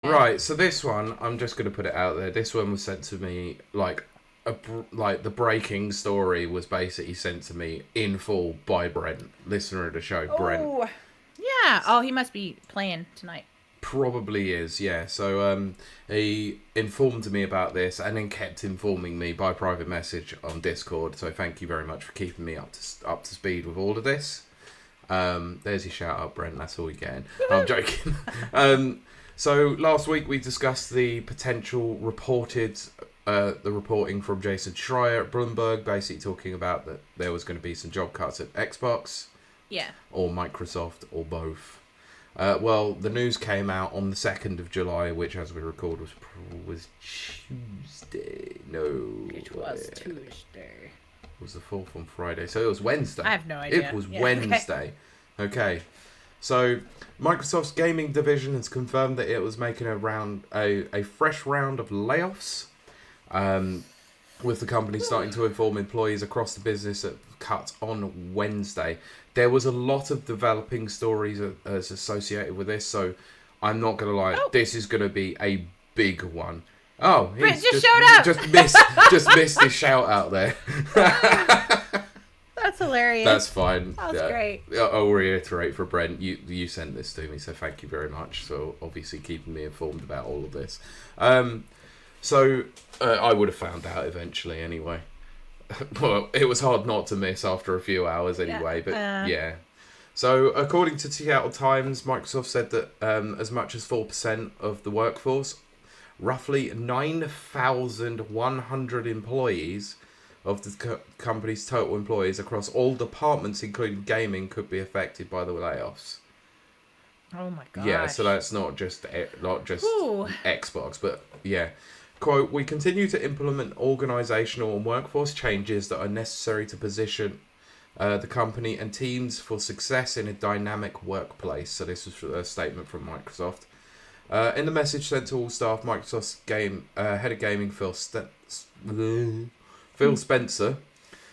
Right, so this one, I'm just going to put it out there. This one was sent to me, like the breaking story was basically sent to me in full by Brent, listener of the show, Brent. Oh, yeah. Oh, he must be playing tonight. Probably is, yeah. So he informed me about this and then kept informing me by private message on Discord. So thank you very much for keeping me up to speed with all of this. There's your shout out, Brent. That's all you're getting. I'm joking. So last week we discussed the potential the reporting from Jason Schreier at Bloomberg, basically talking about that there was going to be some job cuts at Xbox, or Microsoft, or both. Well, the news came out on the 2nd of July, which, as we record, was Tuesday. No, it was Tuesday. It was the 4th on Friday, so it was Wednesday. I have no idea. It was Wednesday. Okay. So Microsoft's gaming division has confirmed that it was making a fresh round of layoffs, with the company starting to inform employees across the business that cuts on Wednesday. There was a lot of developing stories as associated with this, so I'm not gonna lie. This is gonna be a big one. Oh, he's just showed up. Just missed his shout out there. That's hilarious. That's fine. That was great. I'll reiterate for Brent. You sent this to me, so thank you very much. So obviously keeping me informed about all of this. So I would have found out eventually anyway. Well, it was hard not to miss after a few hours anyway, but yeah. So according to Seattle Times, Microsoft said that as much as 4% of the workforce, roughly 9,100 employees of the company's total employees across all departments, including gaming, could be affected by the layoffs. Oh my gosh. Yeah, so that's not just Xbox, but yeah. Quote, we continue to implement organisational and workforce changes that are necessary to position the company and teams for success in a dynamic workplace. So this was a statement from Microsoft. In the message sent to all staff, Microsoft's head of gaming, Phil Spencer,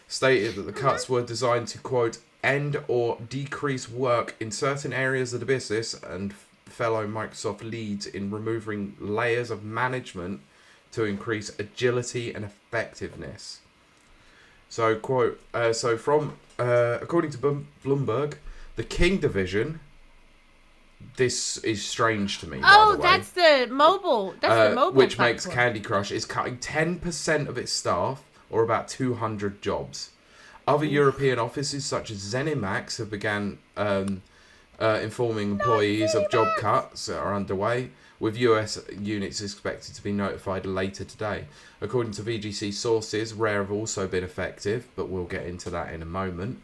stated that the cuts were designed to, quote, end or decrease work in certain areas of the business, and fellow Microsoft leads in removing layers of management to increase agility and effectiveness. So, quote, according to Bloomberg, the King division, this is strange to me, by the way. That's the mobile. That's the mobile which platform. makes Candy Crush, is cutting 10% of its staff, or about 200 jobs. Other European offices, such as Zenimax, have began informing employees of job cuts that are underway, with US units expected to be notified later today. According to VGC sources, Rare have also been effective, but we'll get into that in a moment.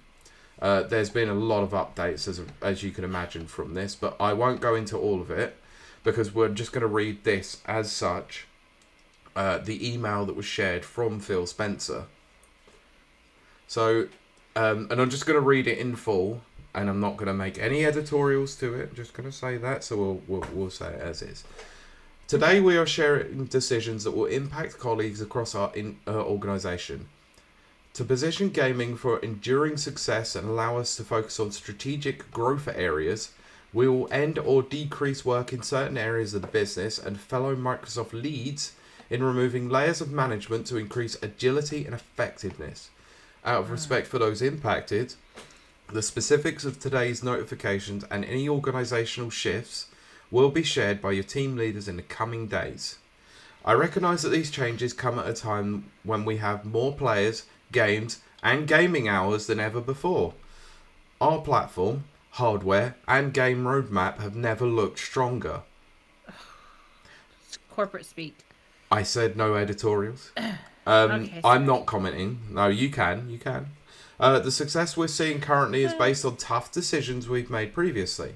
There's been a lot of updates, as you can imagine, from this, but I won't go into all of it, because we're just going to read this as such. The email that was shared from Phil Spencer. So, and I'm just going to read it in full, and I'm not going to make any editorials to it. I'm just going to say that, so we'll say it as is. Today we are sharing decisions that will impact colleagues across our organisation. To position gaming for enduring success and allow us to focus on strategic growth areas, we will end or decrease work in certain areas of the business, and fellow Microsoft leads in removing layers of management to increase agility and effectiveness. Out of respect for those impacted, the specifics of today's notifications and any organisational shifts will be shared by your team leaders in the coming days. I recognise that these changes come at a time when we have more players, games, and gaming hours than ever before. Our platform, hardware, and game roadmap have never looked stronger. It's corporate speak. I said no editorials. Okay, I'm not commenting. No, you can. The success we're seeing currently is based on tough decisions we've made previously.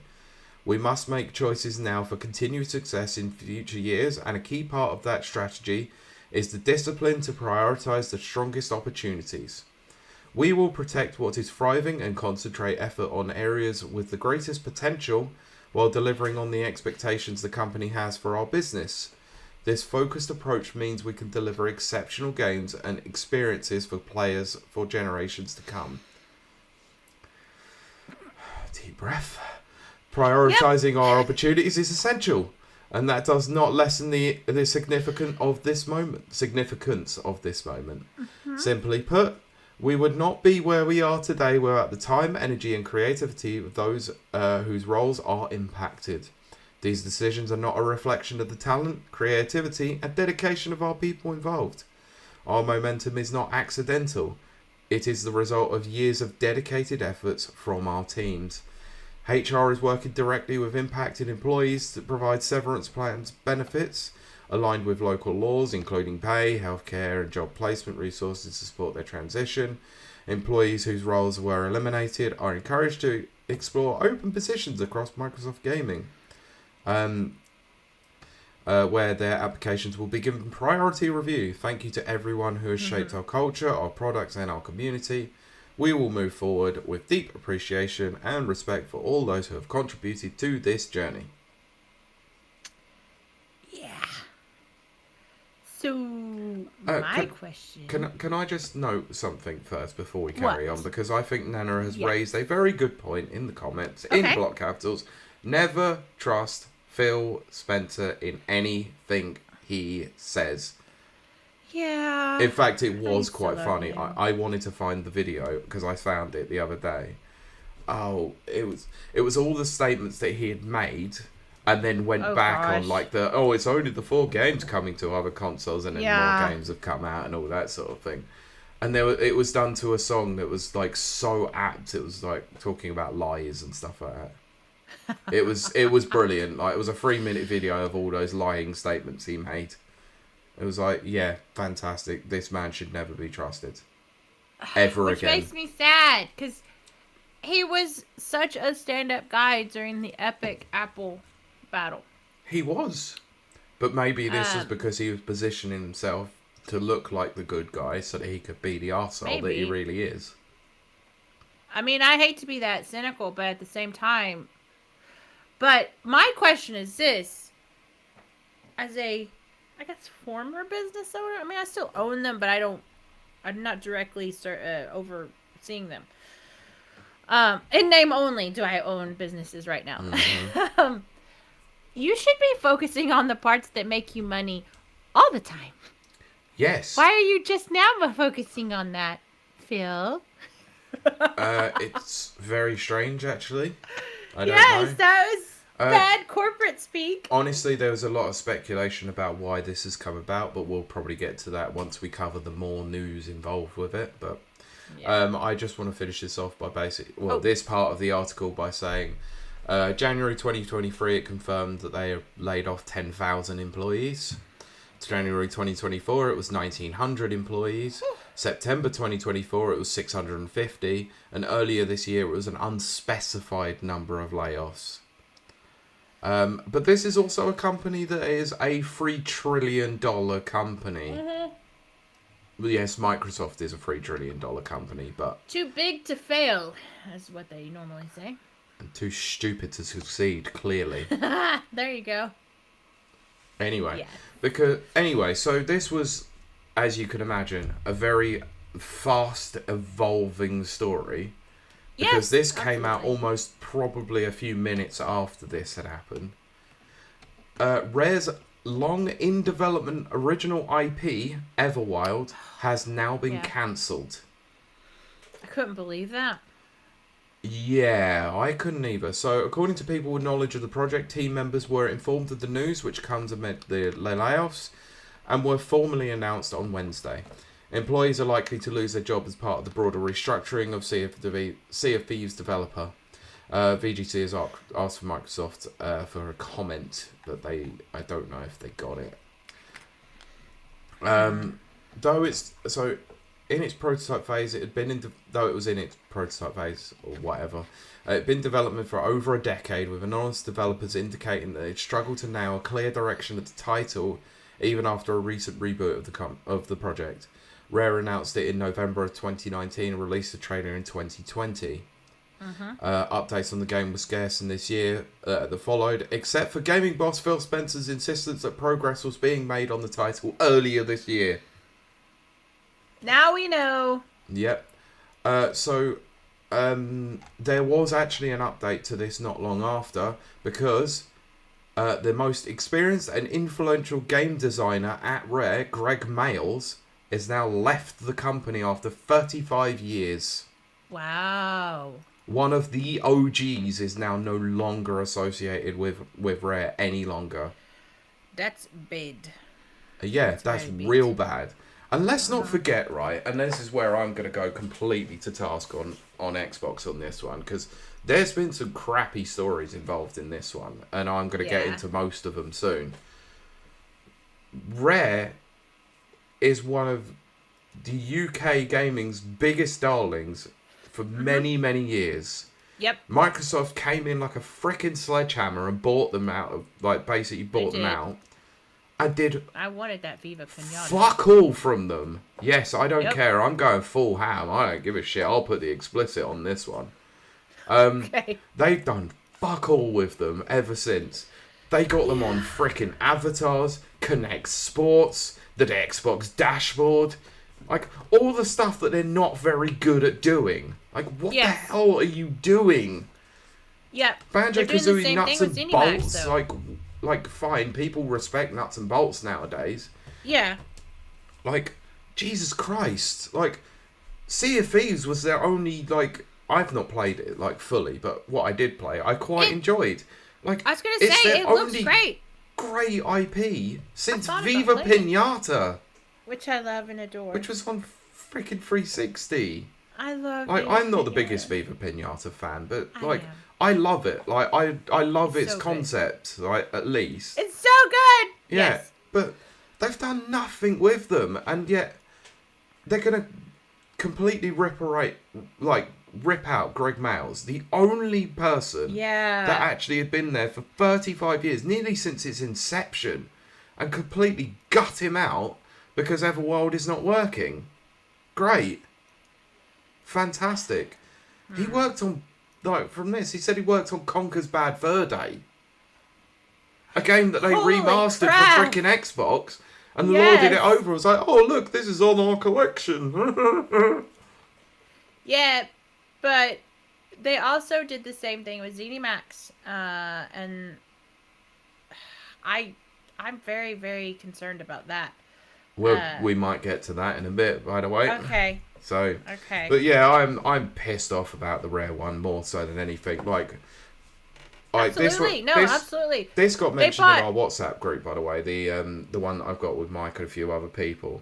We must make choices now for continued success in future years, and a key part of that strategy is the discipline to prioritise the strongest opportunities. We will protect what is thriving and concentrate effort on areas with the greatest potential while delivering on the expectations the company has for our business. This focused approach means we can deliver exceptional games and experiences for players for generations to come. Deep breath. Prioritising our opportunities is essential. And that does not lessen the significance of this moment. Simply put, we would not be where we are today without the time, energy, and creativity of those whose roles are impacted. These decisions are not a reflection of the talent, creativity, and dedication of our people involved. Our momentum is not accidental. It is the result of years of dedicated efforts from our teams. HR is working directly with impacted employees to provide severance plans benefits aligned with local laws, including pay, healthcare, and job placement resources to support their transition. Employees whose roles were eliminated are encouraged to explore open positions across Microsoft Gaming, where their applications will be given priority review. Thank you to everyone who has shaped our culture, our products, and our community. We will move forward with deep appreciation and respect for all those who have contributed to this journey. Yeah. So, my question... Can I just note something first before we carry on? Because I think Nana has raised a very good point in the comments, in block capitals. Never trust Phil Spencer in anything he says. Yeah. In fact, it was quite funny. I wanted to find the video because I found it the other day. Oh, it was all the statements that he had made, and then went back on like it's only the 4 games coming to other consoles, and then more games have come out and all that sort of thing. And it was done to a song that was like so apt. It was like talking about lies and stuff like that. It was brilliant. Like, it was a 3-minute video of all those lying statements he made. It was like, yeah, fantastic. This man should never be trusted. Ever again. Which makes me sad, because he was such a stand-up guy during the epic Apple battle. He was. But maybe this is because he was positioning himself to look like the good guy so that he could be the arsehole that he really is. I mean, I hate to be that cynical, but at the same time... But my question is this. As a, I guess, former business owner, I mean, I still own them, but I'm not directly overseeing them. In name only do I own businesses right now. Mm-hmm. You should be focusing on the parts that make you money all the time. Yes. Why are you just now focusing on that, Phil? It's very strange, actually. I don't know. That was bad corporate speak. Honestly, there was a lot of speculation about why this has come about, but we'll probably get to that once we cover the more news involved with it. But I just want to finish this off by this part of the article by saying January 2023, it confirmed that they laid off 10,000 employees. January 2024, it was 1,900 employees. September 2024, it was 650. And earlier this year, it was an unspecified number of layoffs. But this is also a company that is a $3 trillion company. Mm-hmm. Yes, Microsoft is a $3 trillion company, but... Too big to fail, is what they normally say. And too stupid to succeed, clearly. There you go. Anyway, so this was, as you can imagine, a very fast evolving story. Because this came out almost probably a few minutes after this had happened. Rare's long in development original IP, Everwild, has now been cancelled. I couldn't believe that. Yeah, I couldn't either. So, according to people with knowledge of the project, team members were informed of the news, which comes amid the layoffs, and were formally announced on Wednesday. Employees are likely to lose their job as part of the broader restructuring of Sea of Thieves developer. VGC has asked for Microsoft for a comment, but I don't know if they got it. In its prototype phase, it had been in development for over a decade, with anonymous developers indicating that they'd struggled to nail a clear direction of the title, even after a recent reboot of the project. Rare announced it in November of 2019 and released the trailer in 2020. Updates on the game were scarce in this year that followed, except for gaming boss Phil Spencer's insistence that progress was being made on the title earlier this year. Now we know. Yep. There was actually an update to this not long after, because the most experienced and influential game designer at Rare, Greg Mayles, is now left the company after 35 years. Wow. One of the OGs is now no longer associated with Rare any longer. That's bad. That's real bad. And let's not forget, right, and this is where I'm going to go completely to task on Xbox on this one, because there's been some crappy stories involved in this one, and I'm going to get into most of them soon. Rare is one of the UK gaming's biggest darlings for many, many years. Yep. Microsoft came in like a frickin' sledgehammer and bought them out of, basically bought them out. I wanted that Viva Pinata. Fuck all from them. Yes, I don't care. I'm going full ham. I don't give a shit. I'll put the explicit on this one. Okay. They've done fuck all with them ever since. They got them on frickin' avatars, Connect Sports, the Xbox dashboard. Like, all the stuff that they're not very good at doing. Like, what the hell are you doing? Yep. Banjo-Kazooie nuts and Zenimax, bolts. though. Like, fine, people respect nuts and bolts nowadays. Yeah. Like, Jesus Christ. Like, Sea of Thieves was their only, I've not played it, fully, but what I did play, I quite enjoyed. Like, I was going to say, it looks great. Great IP since Viva Pinata. Which I love and adore. Which was on freaking 360. I love I'm not the biggest Viva Pinata fan, but, I love it. I love its concept, at least. It's so good! Yeah, yes. But they've done nothing with them, and yet they're going to completely rip out Greg Mayles, the only person that actually had been there for 35 years, nearly since its inception, and completely gut him out because Everworld is not working. Great. Fantastic. He worked on, from this, he said he worked on Conker's Bad Fur Day. A game that they remastered for freaking Xbox. And lorded it over. I was like, oh, look, this is on our collection. Yeah, but they also did the same thing with Zenimax. And I'm very, very concerned about that. Well, we might get to that in a bit, by the way. Okay. So, okay. But yeah, I'm pissed off about the Rare one more so than anything. Absolutely. Absolutely. This got mentioned in our WhatsApp group, by the way. The one that I've got with Mike and a few other people,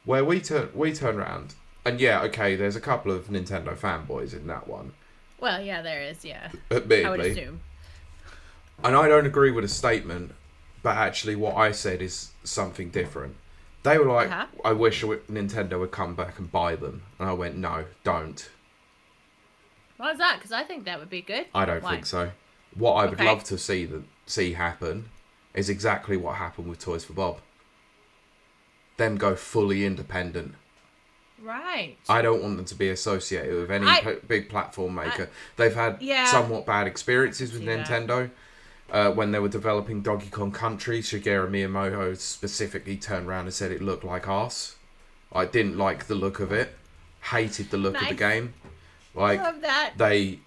where we turn around and there's a couple of Nintendo fanboys in that one. Well, yeah, there is. Yeah. Admittedly. I would assume. And I don't agree with the statement, but actually, what I said is something different. They were like, I wish Nintendo would come back and buy them. And I went, no, don't. Why is that? Because I think that would be good. I don't think so. What I would love to see happen is exactly what happened with Toys for Bob. Them go fully independent. Right. I don't want them to be associated with any big platform maker. They've had somewhat bad experiences with Nintendo. When they were developing Donkey Kong Country, Shigeru Miyamoto specifically turned around and said it looked like arse. I didn't like the look of it. Hated the look of the game. I love that. They,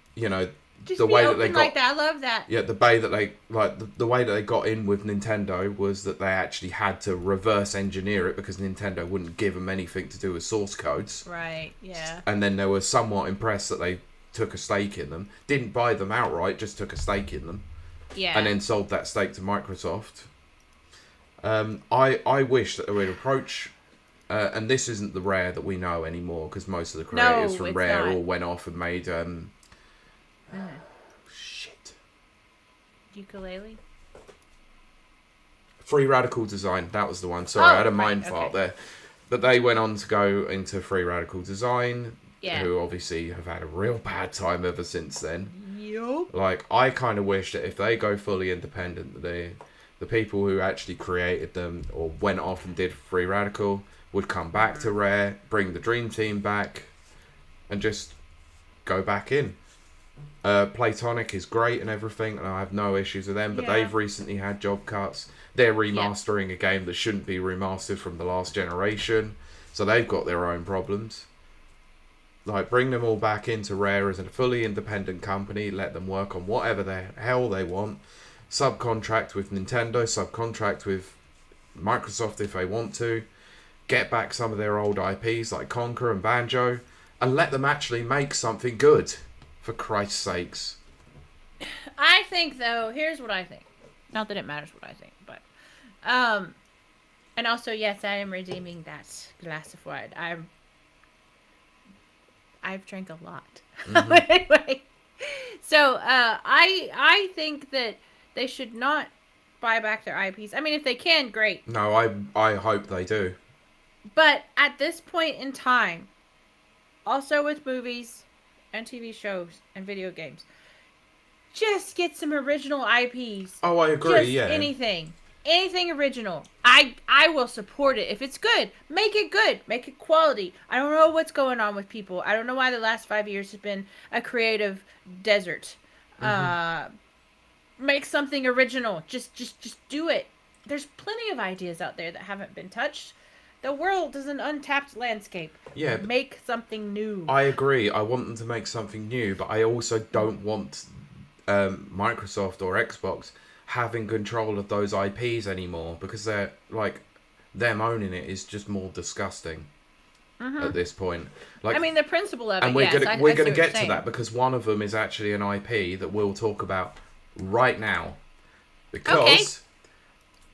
just the be way open that they got, like that. I love that. Yeah, the way that they the way that they got in with Nintendo was that they actually had to reverse engineer it because Nintendo wouldn't give them anything to do with source codes. Right. Yeah. And then they were somewhat impressed that they took a stake in them. Didn't buy them outright, just took a stake in them. Yeah. And then sold that stake to Microsoft. I wish that they would approach, and this isn't the Rare that we know anymore because most of the creators from Rare all went off and made shit. Ukulele? Free Radical Design, that was the one. Sorry, I had a mind fart there. But they went on to go into Free Radical Design, who obviously have had a real bad time ever since then. Yep. I kind of wish that if they go fully independent, the people who actually created them or went off and did Free Radical would come back to Rare, bring the Dream Team back, and just go back in. Playtonic is great and everything, and I have no issues with them, but they've recently had job cuts. They're remastering a game that shouldn't be remastered from the last generation, so they've got their own problems. Bring them all back into Rare as a fully independent company, let them work on whatever the hell they want. subcontract with Nintendo, subcontract with Microsoft if they want to, get back some of their old IPs like Conker and Banjo, and let them actually make something good, for Christ's sakes. I think, though, here's what I think. Not that it matters what I think, but... and also, yes, I am redeeming that glass of wine. I've drank a lot. Mm-hmm. Anyway, so I think that they should not buy back their IPs. I mean, if they can, great. No, I hope they do. But at this point in time, also with movies and TV shows and video games, just get some original IPs. Oh, I agree, just yeah. Anything original. I will support it. If it's good, make it good. Make it quality. I don't know what's going on with people. I don't know why the last 5 years have been a creative desert. Make something original. Just do it. There's plenty of ideas out there that haven't been touched. The world is an untapped landscape. Yeah. Make something new. I agree. I want them to make something new, but I also don't want Microsoft or Xbox having control of those IPs anymore, because they're like, them owning it is just more disgusting at this point. Like, I mean, the principle of it. And we're yes, we're gonna get to that, because one of them is actually an IP that we'll talk about right now, because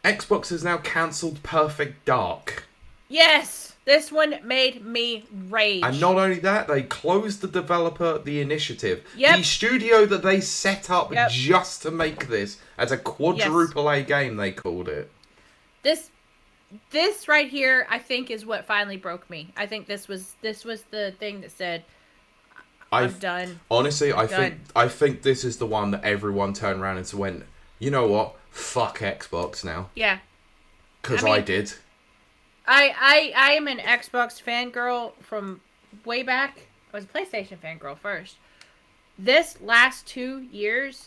Xbox has now cancelled Perfect Dark. Yes, this one made me rage. And not only that, they closed the developer, the Initiative. Yep. The studio that they set up just to make this as a quadruple A game, they called it. This right here, I think, is what finally broke me. I think this was the thing that said, I'm done. Honestly, I think this is the one that everyone turned around and went, you know what? Fuck Xbox now. Yeah. Because I did. I am an Xbox fangirl from way back. I was a PlayStation fangirl first. This last 2 years,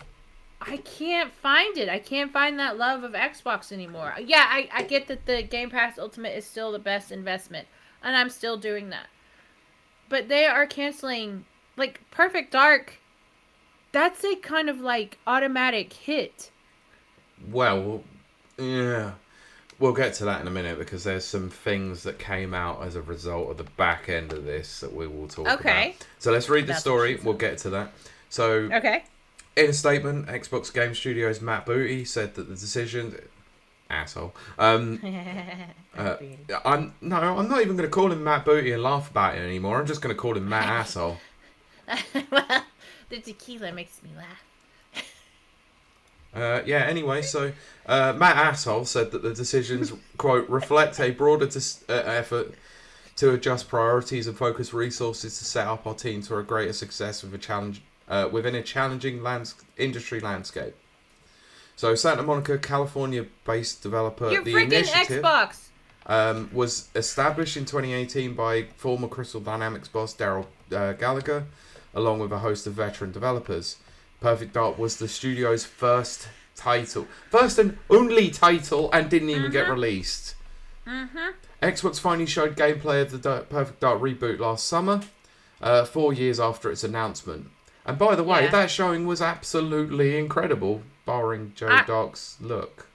I can't find it. I can't find that love of Xbox anymore. Yeah, I get that the Game Pass Ultimate is still the best investment, and I'm still doing that. But they are canceling, like, Perfect Dark. That's a kind of, like, automatic hit. Well, yeah. We'll get to that in a minute, because there's some things that came out as a result of the back end of this that we will talk about. So let's read the story. We'll get to that. So, in a statement, Xbox Game Studios' Matt Booty said that the decision... Asshole. I'm not even going to call him Matt Booty and laugh about it anymore. I'm just going to call him Matt Asshole. Well, the tequila makes me laugh. Anyway, so Matt Asshole said that the decisions, quote, reflect a broader effort to adjust priorities and focus resources to set up our teams for a greater success with within a challenging industry landscape. So Santa Monica, California-based developer The Initiative Xbox. Was established in 2018 by former Crystal Dynamics boss Daryl Gallagher, along with a host of veteran developers. Perfect Dark was the studio's first and only title, and didn't even get released. Xbox finally showed gameplay of the Perfect Dark reboot last summer, 4 years after its announcement. And by the way, that showing was absolutely incredible, barring Joe Dark's look.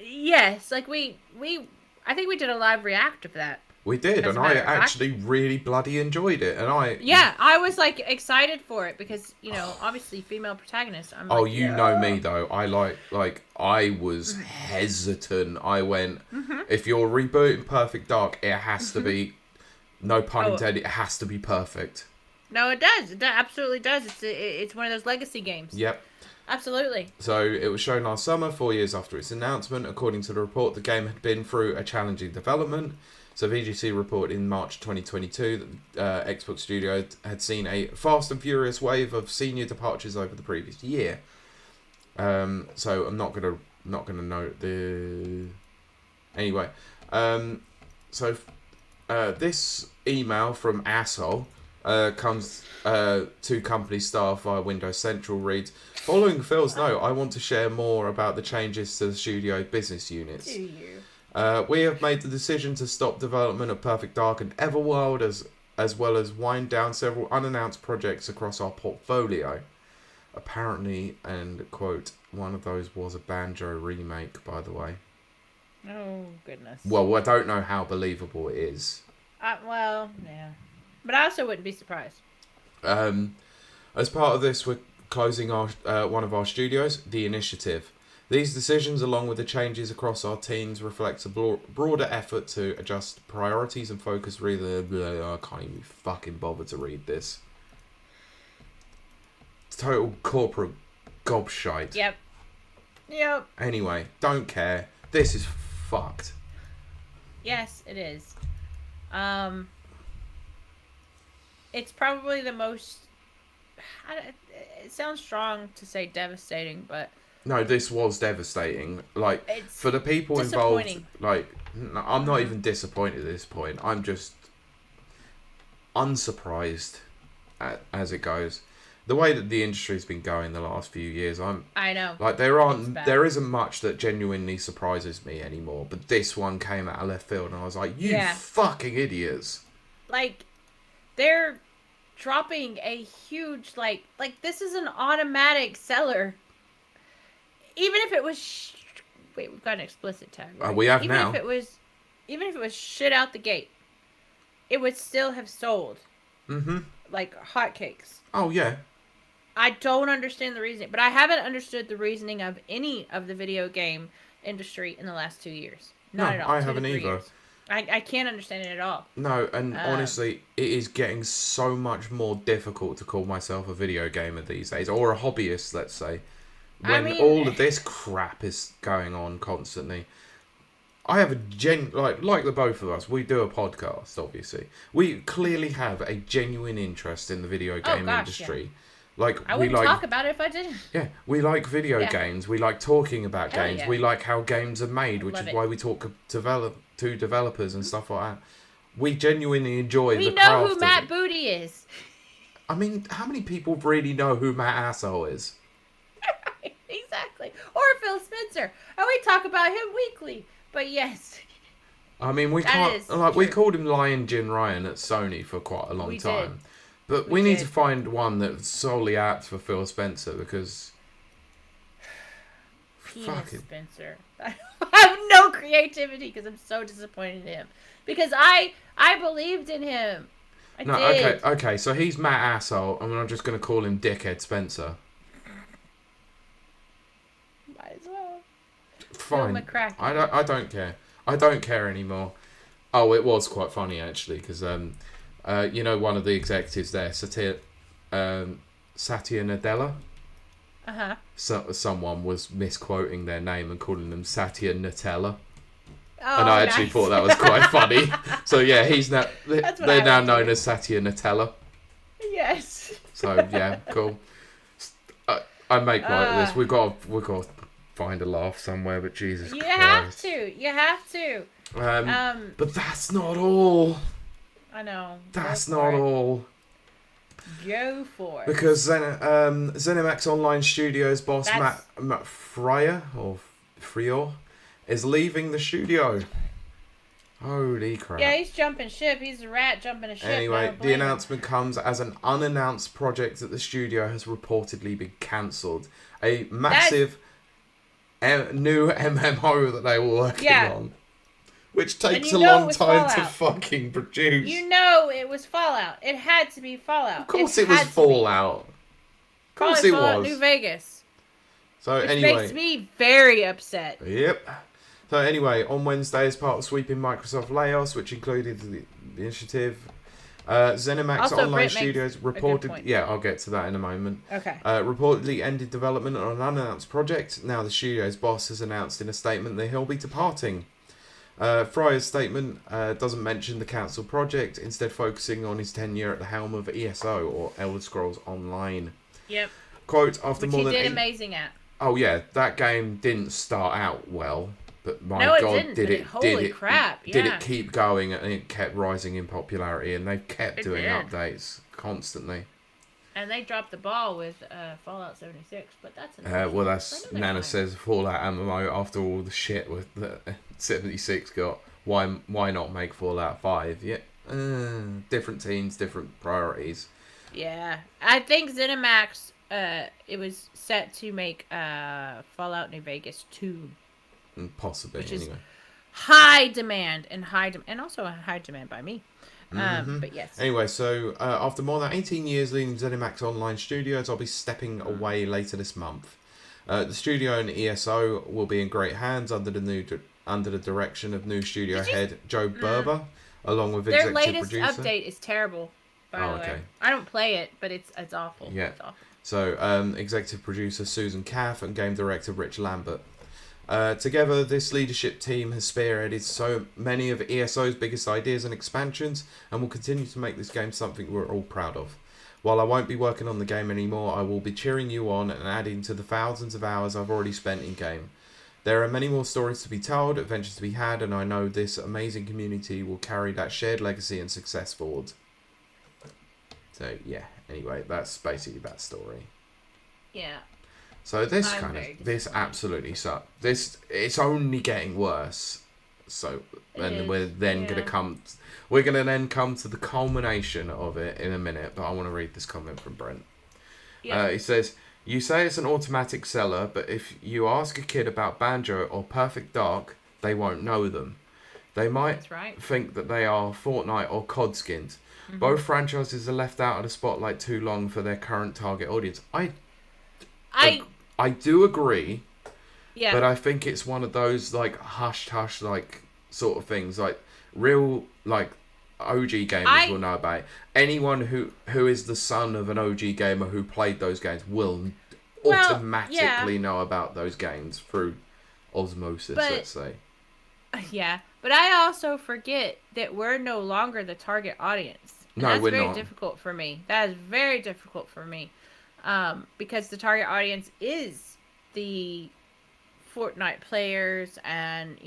Yes, like I think we did a live react of that. We did, and I actually really bloody enjoyed it. And I was like excited for it because, you know, obviously female protagonist. Know me though. I was hesitant. I went, if you're rebooting Perfect Dark, it has to be, no pun intended, it has to be perfect. No, it does. It absolutely does. It's one of those legacy games. Yep. Absolutely. So it was shown last summer, 4 years after its announcement. According to the report, the game had been through a challenging development. So VGC reported in March 2022 that Xbox Studio had seen a fast and furious wave of senior departures over the previous year. So I'm not gonna note the. Anyway, this email from Asshole comes to company staff via Windows Central. Reads: following Phil's note, I want to share more about the changes to the studio business units. Do you? We have made the decision to stop development of Perfect Dark and Everworld, as well as wind down several unannounced projects across our portfolio. Apparently, and quote, one of those was a Banjo remake, by the way. Oh, goodness. Well, I don't know how believable it is. Well, yeah. But I also wouldn't be surprised. As part of this, we're closing our one of our studios, the Initiative. These decisions, along with the changes across our teams, reflects a broader effort to adjust priorities and focus. I can't even fucking bother to read this. Total corporate gobshite. Yep. Anyway, don't care. This is fucked. Yes, it is. It's probably the most... It sounds strong to say devastating, but... No, this was devastating. Like, it's for the people involved, like, I'm not even disappointed at this point. I'm just unsurprised as it goes. The way that the industry's been going the last few years, I know. Like, there isn't much that genuinely surprises me anymore. But this one came out of left field, and I was like, you fucking idiots. Like, they're dropping a huge, like this is an automatic seller. Even if it was... Wait, we've got an explicit tag. Right? We have even now. Even if it was shit out the gate, it would still have sold. Mm-hmm. Like hotcakes. Oh, yeah. I don't understand the reasoning, but I haven't understood the reasoning of any of the video game industry in the last 2 years. Not at all. I haven't either. Years. I can't understand it at all. No, and honestly, it is getting so much more difficult to call myself a video gamer these days, or a hobbyist, let's say, when all of this crap is going on constantly. I have a like the both of us, we do a podcast, obviously. We clearly have a genuine interest in the video game industry. Yeah. Like, I wouldn't talk about it if I didn't. Yeah, we like video games. We like talking about games. Yeah. We like how games are made, which is why we talk to developers and stuff like that. We genuinely enjoy the craft. We know who Matt Booty is. I mean, how many people really know who Matt Asshole is? Exactly. Or Phil Spencer. And we talk about him weekly. But yes. I mean, we can't... Like, we called him Lion Jin Ryan at Sony for quite a long time. Did. But we need to find one that's solely apt for Phil Spencer, because... Penis Spencer. I have no creativity because I'm so disappointed in him. Because I believed in him. I did. Okay, so he's Matt Asshole, and I'm just going to call him Dickhead Spencer. Might as well. Fine. I don't care. I don't care anymore. Oh, it was quite funny, actually, because... you know, one of the executives there, Satya Nadella. Uh-huh. So, someone was misquoting their name and calling them Satya Nutella. Oh, and I actually thought that was quite funny. So yeah, they're now known as Satya Nutella. Yes. So yeah, cool. I make light of this. We've got to find a laugh somewhere, but Jesus Christ. You have to. But that's not all. I know. That's not all. Go for it. Because Zenimax Online Studios boss Matt Fryer is leaving the studio. Holy crap. Yeah, he's jumping ship. He's a rat jumping a ship. Anyway, the announcement comes as an unannounced project at the studio has reportedly been cancelled. A massive new MMO that they were working on. Which takes a long time to fucking produce. You know it was Fallout. It had to be Fallout. Of course it was Fallout. Of course it was. New Vegas. So which anyway. makes me very upset. Yep. So anyway, on Wednesday, as part of sweeping Microsoft layoffs, which included the Initiative, Zenimax also, Online Studios reported... Yeah, I'll get to that in a moment. Okay. Reportedly ended development on an unannounced project. Now the studio's boss has announced in a statement that he'll be departing. Fryer's statement doesn't mention the cancelled project, instead focusing on his tenure at the helm of ESO, or Elder Scrolls Online. Yep. Quote, after which more than... he did amazing at. Oh yeah, that game didn't start out well, but my God, did it keep going, and it kept rising in popularity, and they've kept doing updates constantly. And they dropped the ball with Fallout 76, but that's another well, that's Nana says Fallout MMO after all the shit with the 76 got. Why not make Fallout 5? Yeah, different teams, different priorities. Yeah, I think Zenimax it was set to make Fallout New Vegas 2, Possibly, which is anyway. high demand and also a high demand by me. But yes. Anyway, so after more than 18 years leading Zenimax Online Studios, I'll be stepping away later this month. The studio and ESO will be in great hands under the direction of new studio head Joe Berber, along with their executive latest producer. Update is terrible. By the way, okay. I don't play it, but it's awful. Yeah. It's awful. So, executive producer Susan Caff and game director Rich Lambert. Together, this leadership team has spearheaded so many of ESO's biggest ideas and expansions, and will continue to make this game something we're all proud of. While I won't be working on the game anymore, I will be cheering you on and adding to the thousands of hours I've already spent in game. There are many more stories to be told, adventures to be had, and I know this amazing community will carry that shared legacy and success forward. So, yeah, anyway, that's basically that story. Yeah. So this absolutely sucked. It's only getting worse. So, and we're then we're gonna then come to the culmination of it in a minute. But I want to read this comment from Brent. Yeah. He says, "You say it's an automatic seller, but if you ask a kid about Banjo or Perfect Dark, they won't know them. They might think that they are Fortnite or COD skins. Mm-hmm. Both franchises are left out of the spotlight too long for their current target audience." I do agree, but I think it's one of those like hush like sort of things. Like real like OG gamers will know about it. Anyone who is the son of an OG gamer who played those games will automatically know about those games through osmosis. Let's say. Yeah, but I also forget that we're no longer the target audience. And no, that's we're very not. difficult for me. That is very difficult for me. Because the target audience is the Fortnite players and,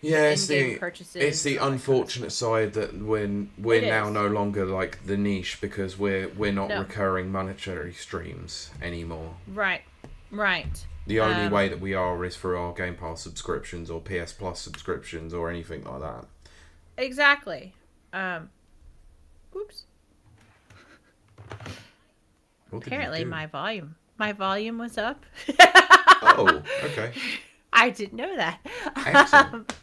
it's purchases. It's the unfortunate side that we're now no longer like the niche because we're not recurring monetary streams anymore. Right. The only way that we are is through our Game Pass subscriptions or PS Plus subscriptions or anything like that. Exactly. Oops. Apparently my volume was up. Oh, okay. I didn't know that. Excellent.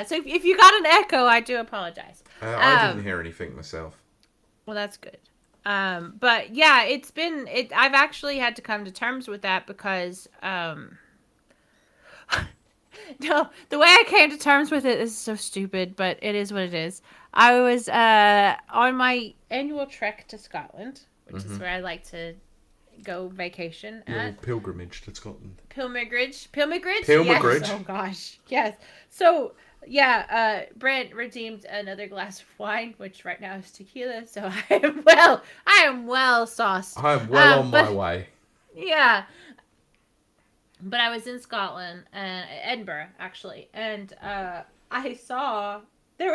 So if you got an echo, I do apologize. I didn't hear anything myself. Well, that's good. But yeah, I've actually had to come to terms with that because no, the way I came to terms with it is so stupid, but it is what it is. I was on my annual trek to Scotland, which is where I like to go vacation at. Pilgrimage to Scotland. Pilgrimage? Yes. Oh gosh, yes. So yeah, Brent redeemed another glass of wine, which right now is tequila. So I am well sauced. I am well on my way. Yeah. But I was in Scotland, Edinburgh actually, and I saw it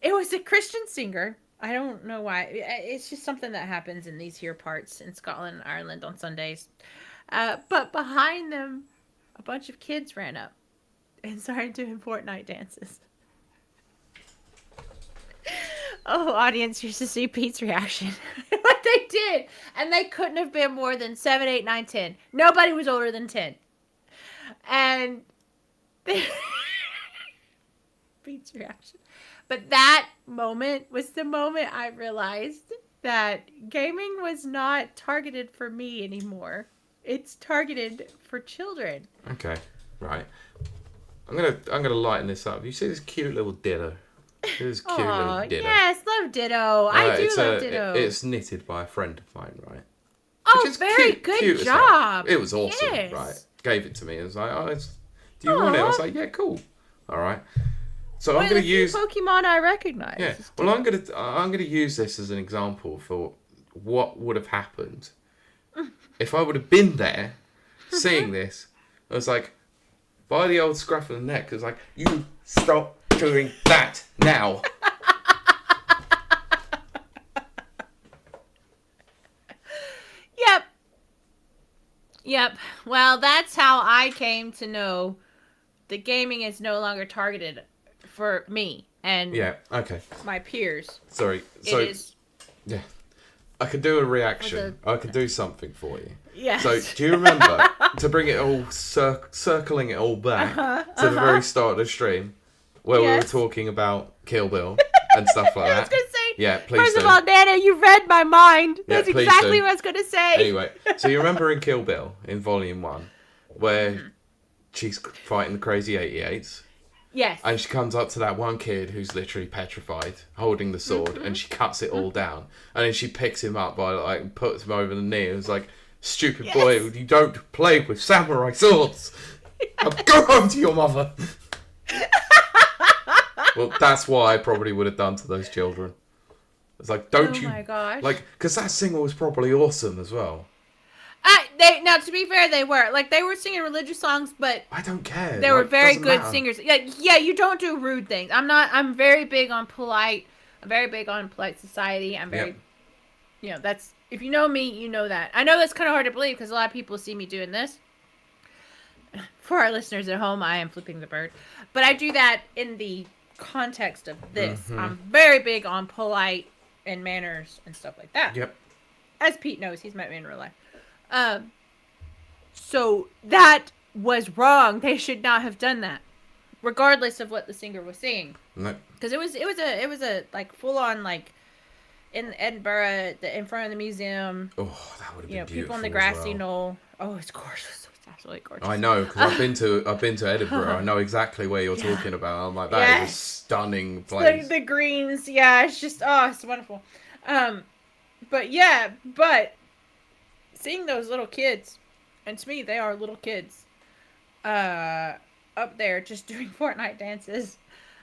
was a Christian singer. I don't know why. It's just something that happens in these here parts in Scotland and Ireland on Sundays. But behind them, a bunch of kids ran up and started doing Fortnite dances. Oh, audience, you should see Pete's reaction. What they did. And they couldn't have been more than 7, 8, 9, 10. Nobody was older than 10. And Pete's reaction. But that moment was the moment I realized that gaming was not targeted for me anymore. It's targeted for children. Okay, right. I'm gonna lighten this up. You see this cute little ditto? This cute little ditto. Yes, love ditto. I do love ditto. It's knitted by a friend of mine, right? Oh, very good job. It was awesome, yes. Right? Gave it to me. It was like, do you want it? I was like, yeah, cool. All right. So I'm going to use Pokemon I recognize. Yeah. Well, I'm going to use this as an example for what would have happened if I would have been there, seeing this. I was like, by the old scruff of the neck. I was like, you stop doing that now. Yep. Well, that's how I came to know that gaming is no longer targeted for me and my peers. Sorry. It is. Yeah. I could do a reaction. I could do something for you. Yes. So, do you remember, to bring it all, circling it all back to the very start of the stream, where we were talking about Kill Bill and stuff like that? I was going to say, yeah, please first of all, Nana, you read my mind. That's exactly what I was going to say. Anyway, so you remember in Kill Bill, in Volume 1, where she's fighting the crazy 88s? Yes. And she comes up to that one kid who's literally petrified, holding the sword, and she cuts it all down. And then she picks him up by, like, puts him over the knee and was like, stupid boy, you don't play with samurai swords. Now go home to your mother. Well, that's what I probably would have done to those children. It's like, don't you... Oh my gosh. Like, because that singer was probably awesome as well. Now, to be fair, they were. Like, they were singing religious songs, but... I don't care. They were very good singers. Yeah, you don't do rude things. I'm very big on polite. I'm very big on polite society. I'm very... You know, that's... If you know me, you know that. I know that's kind of hard to believe because a lot of people see me doing this. For our listeners at home, I am flipping the bird. But I do that in the context of this. I'm very big on polite and manners and stuff like that. Yep. As Pete knows, he's met me in real life. So that was wrong. They should not have done that, regardless of what the singer was saying. No. Because it was a like full on like in Edinburgh, in front of the museum. Oh, that would have been beautiful. People on the grassy knoll. Oh, it's gorgeous. It's absolutely gorgeous. I know, because I've been to Edinburgh. I know exactly where you're talking about. I'm like, that is a stunning place. The greens, it's just it's wonderful. But seeing those little kids, and to me, they are little kids, up there just doing Fortnite dances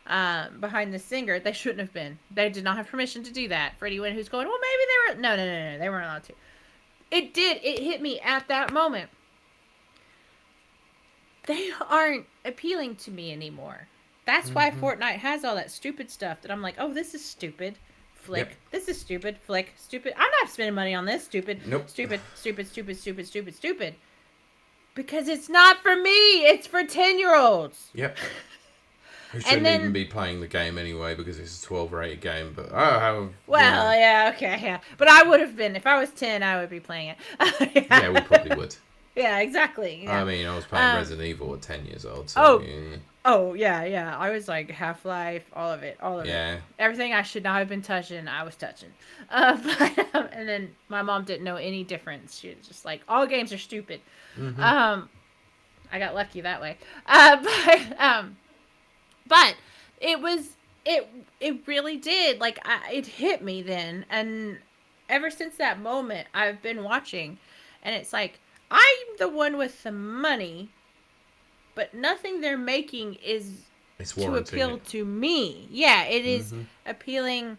behind the singer. They shouldn't have been. They did not have permission to do that. For anyone who's going, well, maybe they were... No, they weren't allowed to. It hit me at that moment. They aren't appealing to me anymore. That's why Fortnite has all that stupid stuff that I'm like, oh, this is stupid. Flick. Yep. This is stupid. Flick. Stupid. I'm not spending money on this. Stupid. Nope. Stupid. Because it's not for me. It's for 10-year-olds. Yep. Who shouldn't even be playing the game anyway because it's a 12 or 8 game. But okay. But I would have been. If I was 10, I would be playing it. Yeah, we probably would. Yeah, exactly. Yeah. I mean, I was playing Resident Evil at 10 years old. So, yeah. I was like Half-Life, all of it. Everything I should not have been touching, I was touching. And then my mom didn't know any difference. She was just like, all games are stupid. I got lucky that way. But it really did. Like, it hit me then. And ever since that moment, I've been watching. And it's like, I'm the one with the money, but nothing they're making is to appeal to me. Yeah, it is appealing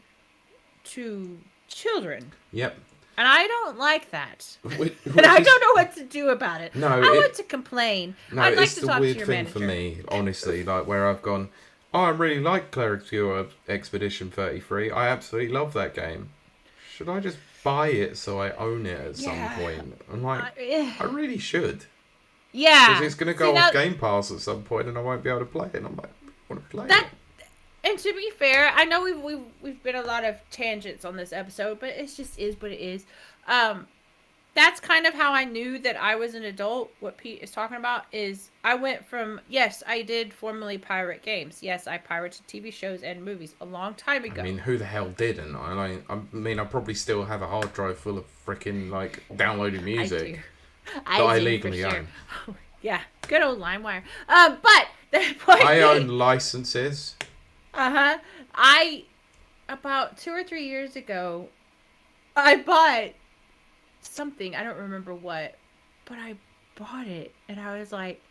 to children. Yep. And I don't like that. And I don't know what to do about it. No, I want to complain. No, I'd like it's to the talk weird to your thing manager. for me, honestly, like where I've gone, I really like Cleric Viewer Expedition 33. I absolutely love that game. Should I just buy it so I own it at some point? I'm like, I really should. Yeah. Because it's going to go off Game Pass at some point and I won't be able to play it. And I'm like, I want to play it. And to be fair, I know we've been a lot of tangents on this episode, but it just is what it is. That's kind of how I knew that I was an adult. What Pete is talking about is I went from, yes, I did formerly pirate games. Yes, I pirated TV shows and movies a long time ago. I mean, who the hell didn't? I mean, I probably still have a hard drive full of freaking, like, downloaded music that I legally own. Yeah, good old LimeWire. But the point I own licenses. About 2 or 3 years ago, I bought something, I don't remember what, but I bought it and I was like,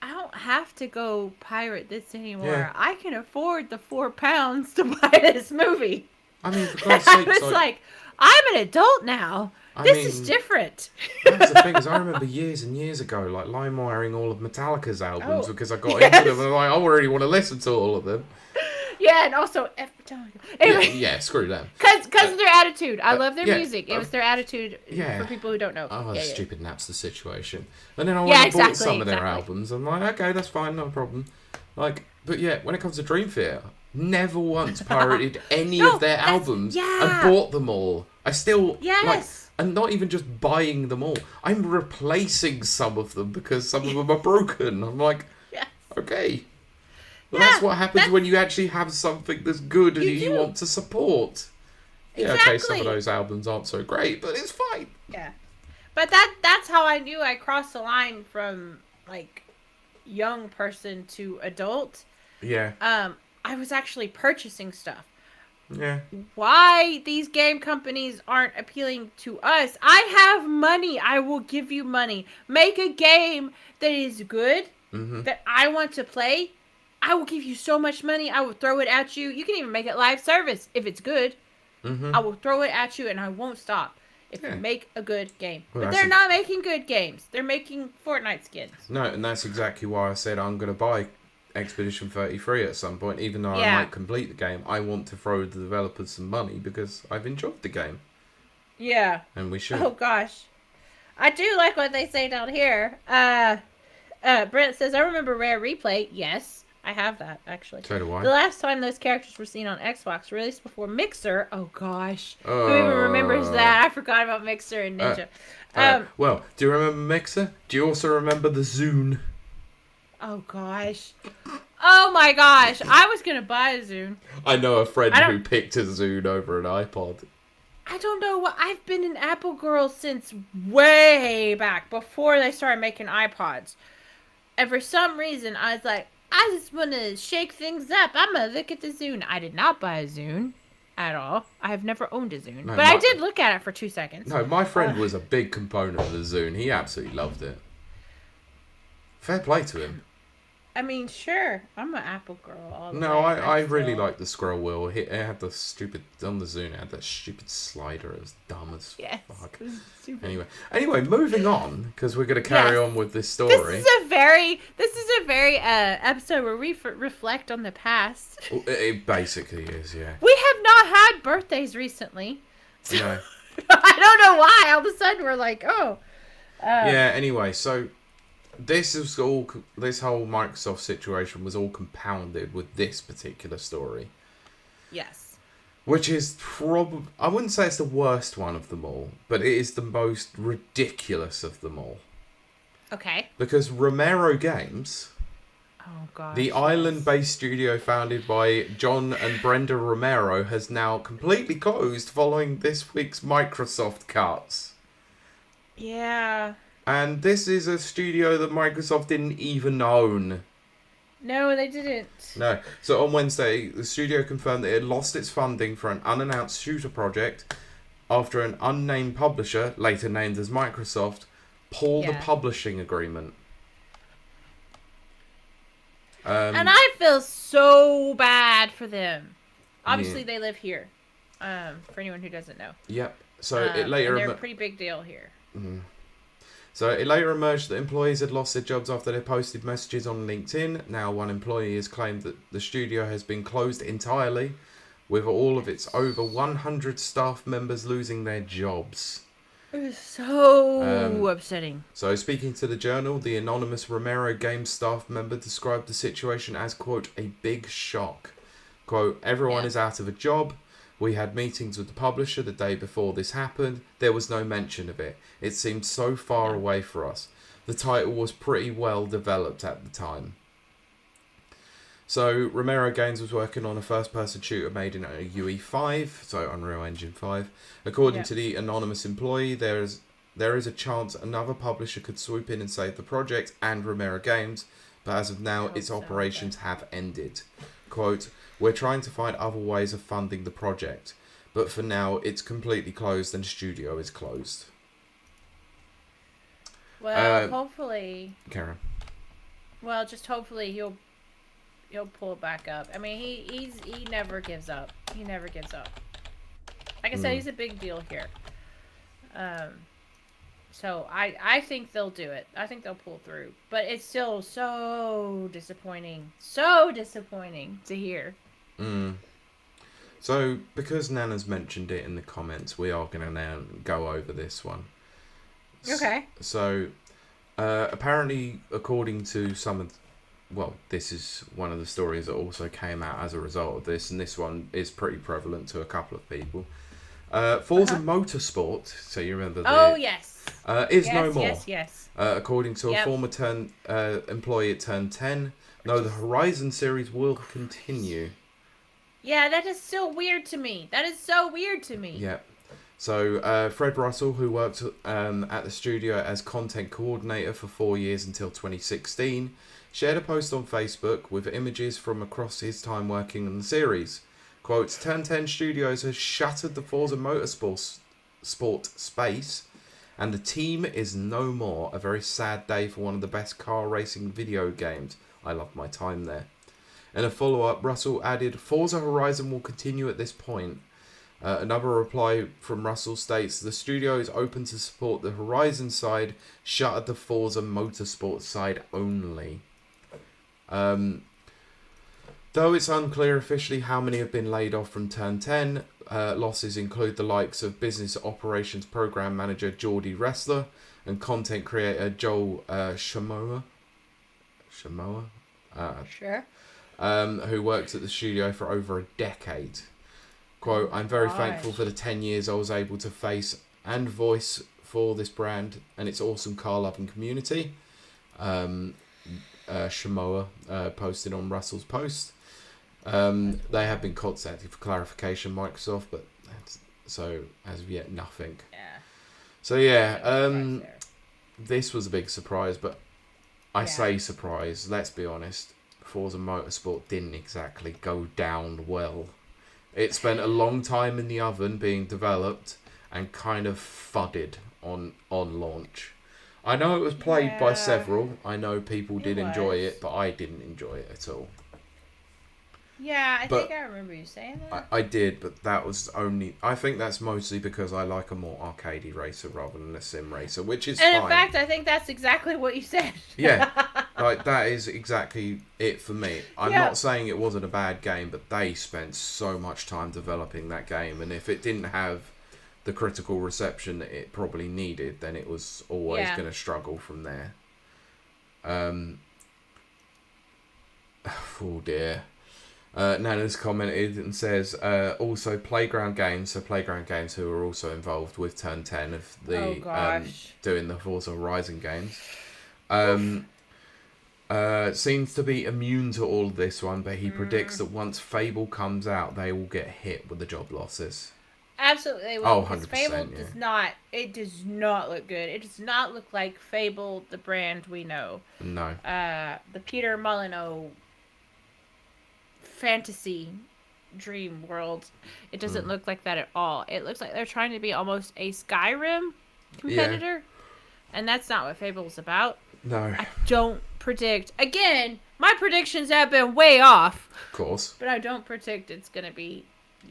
I don't have to go pirate this anymore. Yeah. I can afford the £4 to buy this movie. I mean, for God's sake, I was like, I'm an adult now. This is different. That's the thing is, I remember years and years ago, like LimeWiring all of Metallica's albums because I got into them and I'm like, I already want to listen to all of them. Yeah, and also anyway. Yeah, screw them. Because of their attitude. I love their yeah, music. It was their attitude yeah. for people who don't know. Oh, yeah, stupid Napster situation. And then I went Yeah, and bought exactly, some of their exactly. albums. I'm like, okay, that's fine, no problem. Like, but yeah, when it comes to Dream Theater, never once pirated any No, of their that's- albums yeah. and bought them all. I still like, Yes. and not even just buying them all. I'm replacing some of them because some of them are broken. I'm like, Yes. okay. Well, Yeah, that's what happens that's- when you actually have something that's good and You you do. want to support. Yeah, okay, some of Exactly. those albums aren't so great, but it's fine. Yeah. But that's how I knew I crossed the line from like young person to adult. Yeah. I was actually purchasing stuff. Yeah. Why these game companies aren't appealing to us? I have money. I will give you money. Make a game that is good, that I want to play. I will give you so much money. I will throw it at you. You can even make it live service if it's good. I will throw it at you and I won't stop if you make a good game. Well, but they're not making good games. They're making Fortnite skins. No, and that's exactly why I said I'm going to buy Expedition 33 at some point, even though I Yeah. might complete the game. I want to throw the developers some money because I've enjoyed the game, Yeah. and we should. Oh gosh. I do like what they say down here. Brent says, I remember Rare Replay. Yes, I have that, actually. So do I. The last time those characters were seen on Xbox, released before Mixer. Oh gosh. Who even remembers that? I forgot about Mixer and Ninja. Well, do you remember Mixer? Do you also remember the Zune? Oh gosh. Oh my gosh. I was going to buy a Zune. I know a friend who picked a Zune over an iPod. I don't know what. I've been an Apple girl since way back, before they started making iPods. And for some reason, I was like, I just want to shake things up. I'm going to look at the Zune. I did not buy a Zune at all. I have never owned a Zune. No, but I did look at it for 2 seconds. No, my friend was a big component of the Zune. He absolutely loved it. Fair play to him. I mean, sure. I'm an Apple girl. All the No, way. I really like the scroll wheel. It had the stupid, on the Zune, it had that stupid slider. It was dumb as fuck. It was stupid. Anyway, moving on, because we're going to carry on with this story. This is a very episode where we reflect on the past. It basically is, yeah. We have not had birthdays recently. No. I don't know why. All of a sudden we're like, oh. Yeah, anyway, so this whole Microsoft situation was all compounded with this particular story. Yes. Which is probably, I wouldn't say it's the worst one of them all, but it is the most ridiculous of them all. Okay. Because Romaro Games, the island-based studio founded by John and Brenda Romero, has now completely closed following this week's Microsoft cuts. Yeah. And this is a studio that Microsoft didn't even own. No, they didn't. No. So on Wednesday, the studio confirmed that it lost its funding for an unannounced shooter project after an unnamed publisher, later named as Microsoft, pulled the publishing agreement. And I feel so bad for them. Obviously, they live here. For anyone who doesn't know. Yep. So it later. They're a pretty big deal here. Mm. So it later emerged that employees had lost their jobs after they posted messages on LinkedIn. Now, one employee has claimed that the studio has been closed entirely, with all of its over 100 staff members losing their jobs. It was so upsetting. So, speaking to the Journal, the anonymous Romaro Games staff member described the situation as, quote, a big shock. Quote, everyone is out of a job. We had meetings with the publisher the day before this happened. There was no mention of it. It seemed so far away for us. The title was pretty well developed at the time. So, Romaro Games was working on a first-person shooter made in UE5, so Unreal Engine 5. According to the anonymous employee, there is a chance another publisher could swoop in and save the project and Romaro Games, but as of now, its operations have ended. Quote, we're trying to find other ways of funding the project, but for now, it's completely closed and studio is closed. Well, hopefully... Karen. Well, just hopefully he'll pull it back up. I mean, he never gives up. He never gives up. Like I said, he's a big deal here. So I think they'll do it. I think they'll pull through. But it's still so disappointing. So disappointing to hear. So, because Nana's mentioned it in the comments, we are going to now go over this one. Okay. So, apparently, according to some of... Well, this is one of the stories that also came out as a result of this, and this one is pretty prevalent to a couple of people. Forza Motorsport, so you remember yes. is no more. Yes. According to a former employee at Turn 10, no, the Horizon series will continue. Yeah, that is so weird to me. That is so weird to me. Yeah. So, Fred Russell, who worked at the studio as content coordinator for 4 years until 2016, shared a post on Facebook with images from across his time working on the series. Quote, Turn 10 Studios has shuttered the Forza Motorsport space, and the team is no more. A very sad day for one of the best car racing video games. I loved my time there. In a follow-up, Russell added, Forza Horizon will continue at this point. Another reply from Russell states, the studio is open to support the Horizon side, shuttered the Forza Motorsport side only. Though it's unclear officially how many have been laid off from Turn 10, losses include the likes of Business Operations Program Manager Geordie Ressler and content creator Joel Shamoa, Sure. who worked at the studio for over a decade. Quote, I'm very thankful for the 10 years I was able to face and voice for this brand and its awesome car-loving community. Shamoa posted on Russell's post. They have been contacted for clarification, Microsoft, but so as of yet, nothing. Yeah. So yeah, this was a big surprise, but I say surprise, let's be honest, Forza Motorsport didn't exactly go down well. It spent a long time in the oven being developed and kind of fudded on launch. I know it was played by several. I know people did enjoy it, but I didn't enjoy it at all. Yeah, I think I remember you saying that. I did, but that was only... I think that's mostly because I like a more arcadey racer rather than a sim racer, which is fine. And in fact, I think that's exactly what you said. Yeah, like that is exactly it for me. I'm not saying it wasn't a bad game, but they spent so much time developing that game, and if it didn't have the critical reception that it probably needed, then it was always going to struggle from there. Oh dear. Nana's commented and says, also Playground Games, so Playground Games who are also involved with Turn 10 of the doing the Forza Horizon games, seems to be immune to all of this one, but he predicts that once Fable comes out, they will get hit with the job losses. Absolutely. Well, 100%. Fable does not. It does not look good. It does not look like Fable, the brand we know. No. The Peter Molyneux fantasy dream world. It doesn't look like that at all. It looks like they're trying to be almost a Skyrim competitor, and that's not what Fable's about. No. I don't predict. Again, my predictions have been way off. Of course. But I don't predict it's gonna be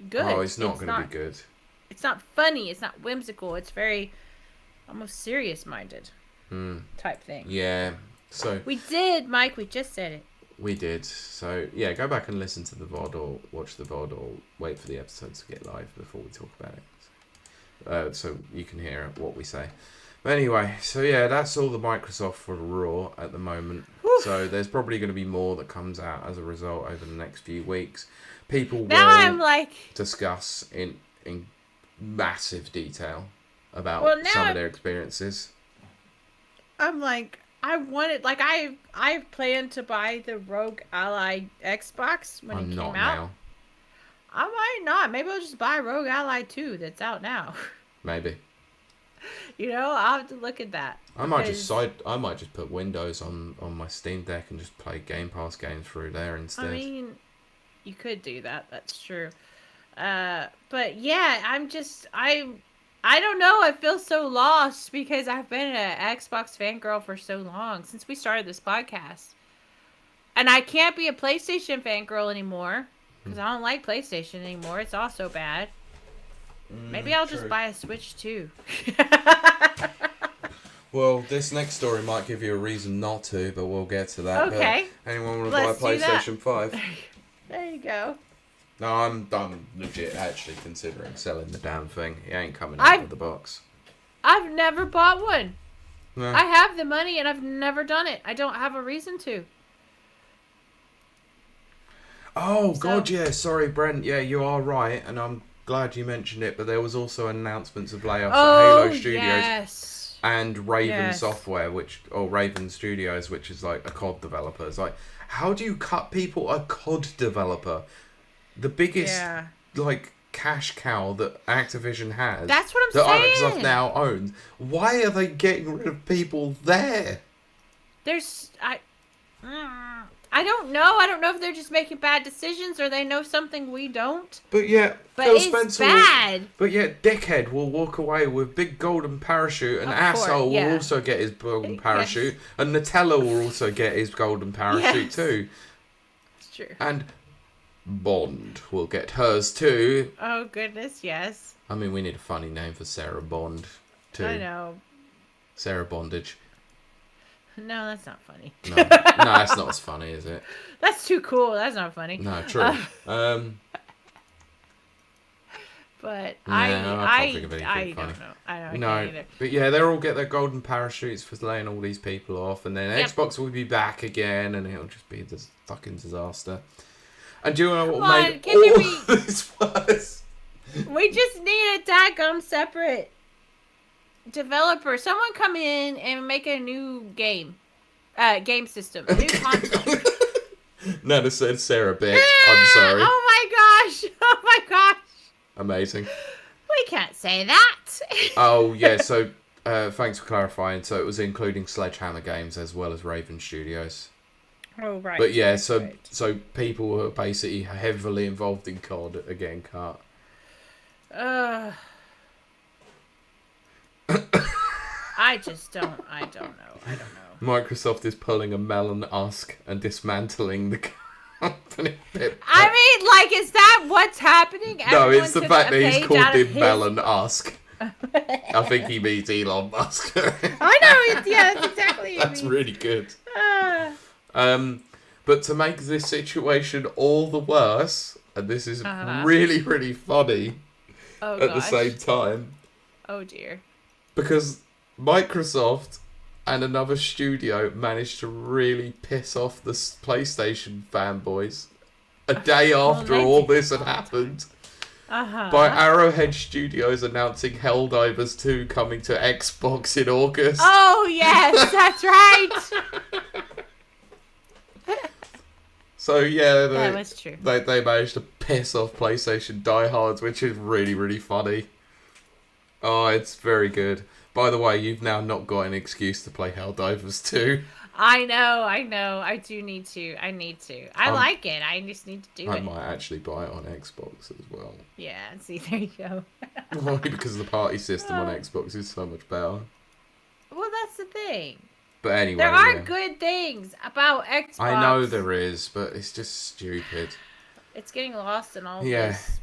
good. Oh, it's not going to be good. It's not funny. It's not whimsical. It's very almost serious-minded type thing. Yeah. So we did, Mike. We just said it. We did. So yeah, go back and listen to the VOD or watch the VOD or wait for the episodes to get live before we talk about it. So you can hear what we say. But anyway, so yeah, that's all the Microsoft for Raw at the moment. Oof. So there's probably going to be more that comes out as a result over the next few weeks. People will discuss in massive detail about some of their experiences. I'm like, I wanted, like, I planned to buy the Rogue Ally Xbox when it came out. Now. I might not. Maybe I'll just buy Rogue Ally 2 that's out now. Maybe. You know, I'll have to look at that. I might just put Windows on my Steam Deck and just play Game Pass games through there instead. I mean, you could do that. That's true. But yeah, I don't know. I feel so lost because I've been an Xbox fangirl for so long since we started this podcast. And I can't be a PlayStation fangirl anymore because I don't like PlayStation anymore. It's also bad. Maybe I'll just buy a Switch too. Well, this next story might give you a reason not to, but we'll get to that. Okay. But anyone want to buy a PlayStation 5? There you go. No, I'm legit actually considering selling the damn thing. It ain't coming out of the box. I've never bought one. No. I have the money and I've never done it. I don't have a reason to. Oh, God, yeah. Sorry, Brent. Yeah, you are right. And I'm glad you mentioned it. But there was also announcements of layoffs at Halo Studios. Yes. And Raven Software, or Raven Studios, which is like a COD developer. It's like, how do you cut people a COD developer? The biggest, like, cash cow that Activision has. That's what I'm saying. That Microsoft now owns. Why are they getting rid of people there? I don't know. I don't know if they're just making bad decisions or they know something we don't. But yeah, Phil it's Spencer bad. But yeah, Dickhead will walk away with big golden parachute, and Asshole will also get his golden parachute, and Nutella will also get his golden parachute too. It's true. And Bond will get hers too. Oh goodness, yes. I mean, we need a funny name for Sarah Bond too. I know. Sarah Bondage. No, that's not funny. No, that's not as funny, is it? That's too cool. That's not funny. No, true. But I can't think of anything funny. Don't know. I don't know. either. But yeah, they'll all get their golden parachutes for laying all these people off, and then Xbox will be back again, and it'll just be this fucking disaster. And do you know what made all this worse? We just need a daggum separate developer. Someone come in and make a new game system, a new console. Nana said Sarah bitch. I'm sorry. Oh my gosh. Amazing. We can't say that. Oh yeah, so thanks for clarifying. So it was including Sledgehammer Games as well as Raven Studios. Oh right. But yeah, so people who are basically heavily involved in COD are getting cut. I don't know. Microsoft is pulling a Melon Usk and dismantling the company. I mean, like, is that what's happening? No, it's the fact that he's called him Melon Usk. I think he means Elon Musk. I know, that's exactly what That's really good. But to make this situation all the worse, and this is really, really funny at the same time. Oh dear. Because Microsoft and another studio managed to really piss off the PlayStation fanboys a day after all this had happened. By Arrowhead Studios announcing HellDivers II coming to Xbox in August. Oh yes, that's right. So yeah, that was true. They managed to piss off PlayStation diehards, which is really, really funny. Oh, it's very good. By the way, you've now not got an excuse to play HellDivers 2. I know. I do need to. I need to. I like it. I just need to do it. I might actually buy it on Xbox as well. Yeah, see, there you go. Only because the party system on Xbox is so much better. Well, that's the thing. But anyway, there are good things about Xbox. I know there is, but it's just stupid. It's getting lost in all this